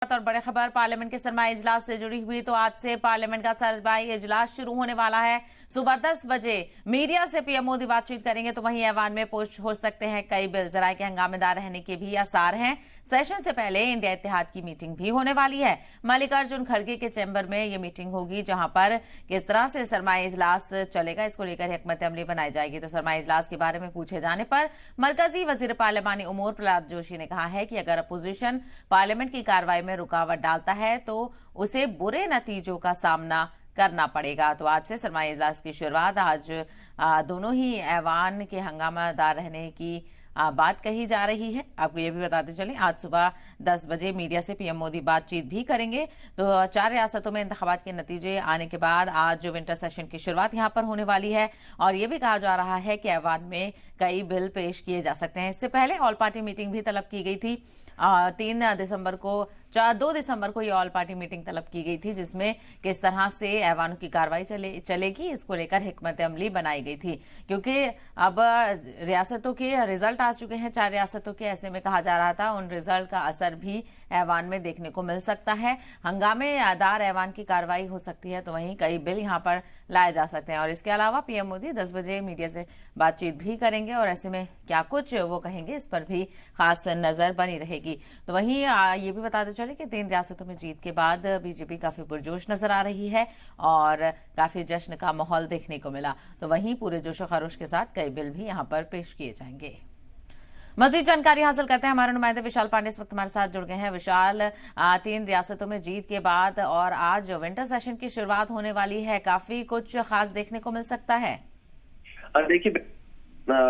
और बड़े खबर पार्लियामेंट के सरमाई इजलास से जुड़ी हुई। तो आज से पार्लियामेंट का सरमाई इजलास शुरू होने वाला है। सुबह 10 बजे मीडिया से पीएम मोदी बातचीत करेंगे। तो वहीं ऐवान में पोस्ट हो सकते हैं कई बिल। जराये के हंगामेदार रहने के भी आसार हैं। सेशन से पहले इंडिया इत्तेहाद की मीटिंग भी होने वाली है। मल्लिकार्जुन खड़गे के चैम्बर में ये मीटिंग होगी, जहां पर किस तरह से सरमाई इजलास चलेगा, इसको लेकर हिकमत अमली बनाई जाएगी। तो सरमाई इजलास के बारे में पूछे जाने पर मरकजी वजीर पार्लियामानी उमूर प्रहलाद जोशी ने कहा है कि अगर अपोजिशन पार्लियामेंट की कार्रवाई में रुकावट डालता है तो उसे बुरे नतीजों का सामना करना पड़ेगा। तो आज से सरमाई इजलास की शुरुआत। आज दोनों ही ऐवान के हंगामादार रहने की बात कही जा रही है। आपको ये भी बताते चलें, आज सुबह 10 बजे मीडिया से पीएम मोदी बातचीत भी करेंगे। तो 4 रियासतों में इंतखाबात के नतीजे आने के बाद आज विंटर सेशन की शुरुआत यहां पर होने वाली है। और ये भी कहा जा रहा है कि ऐवान में कई बिल पेश किए जा सकते हैं। इससे पहले ऑल पार्टी मीटिंग भी तलब की गई थी। 2 दिसंबर को ये ऑल पार्टी मीटिंग तलब की गई थी, जिसमें किस तरह से ऐवानों की कार्रवाई चलेगी, इसको लेकर हिकमत अमली बनाई गई थी। क्योंकि अब रियासतों के रिजल्ट आ चुके हैं, 4 रियासतों के। ऐसे में कहा जा रहा था उन रिजल्ट का असर भी ऐवान में देखने को मिल सकता है। हंगामेदार ऐवान की कार्रवाई हो सकती है। तो वहीं कई बिल यहां पर लाए जा सकते हैं। और इसके अलावा पीएम मोदी 10 बजे मीडिया से बातचीत भी करेंगे और ऐसे में क्या कुछ वो कहेंगे, इस पर भी खास नजर बनी रहेगी। तो वहीं ये भी बताते चले कि 3 रियासतों में जीत के बाद बीजेपी काफी पुरजोश नजर आ रही है और काफी जश्न का माहौल देखने को मिला। तो वहीं पूरे जोशो खरोश के साथ कई बिल भी यहां पर पेश किए जाएंगे। मजीद जानकारी हासिल करते हैं, हमारे नुमाइंदे विशाल पांडे इस वक्त हमारे साथ जुड़ गए हैं। विशाल, 3 रियासतों में जीत के बाद और आज विंटर सेशन की शुरुआत होने वाली है, काफी कुछ खास देखने को मिल सकता है। देखिए,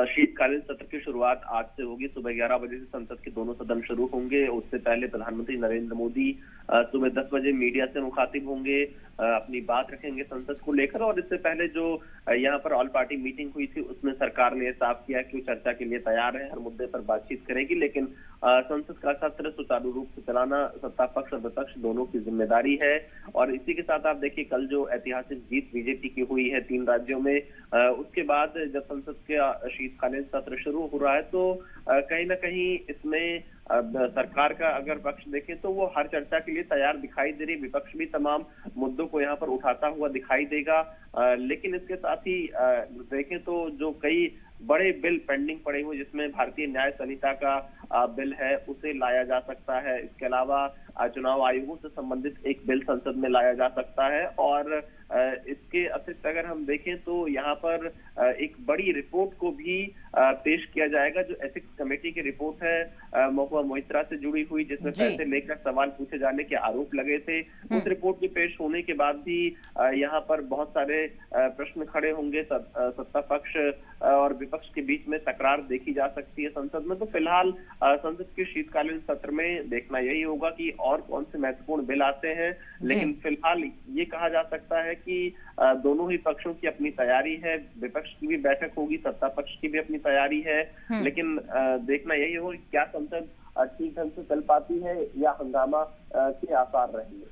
शीतकालीन सत्र की शुरुआत आज से होगी। सुबह 11 बजे से संसद के दोनों सदन शुरू होंगे। उससे पहले प्रधानमंत्री नरेंद्र मोदी सुबह 10 बजे मीडिया से मुखातिब होंगे, अपनी बात रखेंगे संसद को लेकर। और इससे पहले जो यहाँ पर ऑल पार्टी मीटिंग हुई थी, उसमें सरकार ने साफ किया कि वो चर्चा के लिए तैयार है, हर मुद्दे पर बातचीत करेगी। लेकिन संसद का सत्र सुचारू रूप से चलाना सत्ता पक्ष और विपक्ष दोनों की जिम्मेदारी है। और इसी के साथ आप देखिए, कल जो ऐतिहासिक जीत बीजेपी की हुई है 3 राज्यों में, उसके बाद जब संसद का शीतकालीन सत्र शुरू हो रहा है, तो कहीं ना कहीं इसमें सरकार का अगर पक्ष देखें तो वो हर चर्चा के लिए तैयार दिखाई दे रही। विपक्ष भी तमाम मुद्दों को यहाँ पर उठाता हुआ दिखाई देगा। लेकिन इसके साथ ही देखें तो जो कई बड़े बिल पेंडिंग पड़े हुए, जिसमें भारतीय न्याय संहिता का बिल है, उसे लाया जा सकता है। इसके अलावा चुनाव आयोगों से संबंधित एक बिल संसद में लाया जा सकता है। और इसके अतिरिक्त अगर हम देखें तो यहाँ पर एक बड़ी रिपोर्ट को भी पेश किया जाएगा, जो एथिक्स कमेटी की रिपोर्ट है महुआ मोइत्रा से जुड़ी हुई, जिसमें पैसे लेकर सवाल पूछे जाने के आरोप लगे थे। उस रिपोर्ट के पेश होने के बाद भी यहाँ पर बहुत सारे प्रश्न खड़े होंगे। सत्ता पक्ष और विपक्ष के बीच में तकरार देखी जा सकती है संसद में। तो फिलहाल संसद के शीतकालीन सत्र में देखना यही होगा कि और कौन से महत्वपूर्ण बिल आते हैं। लेकिन फिलहाल ये कहा जा सकता है कि दोनों ही पक्षों की अपनी तैयारी है। विपक्ष की भी बैठक होगी, सत्ता पक्ष की भी अपनी तैयारी है। लेकिन देखना यही होगा कि क्या संसद ठीक ढंग से चल पाती है या हंगामा के आसार रहेंगे।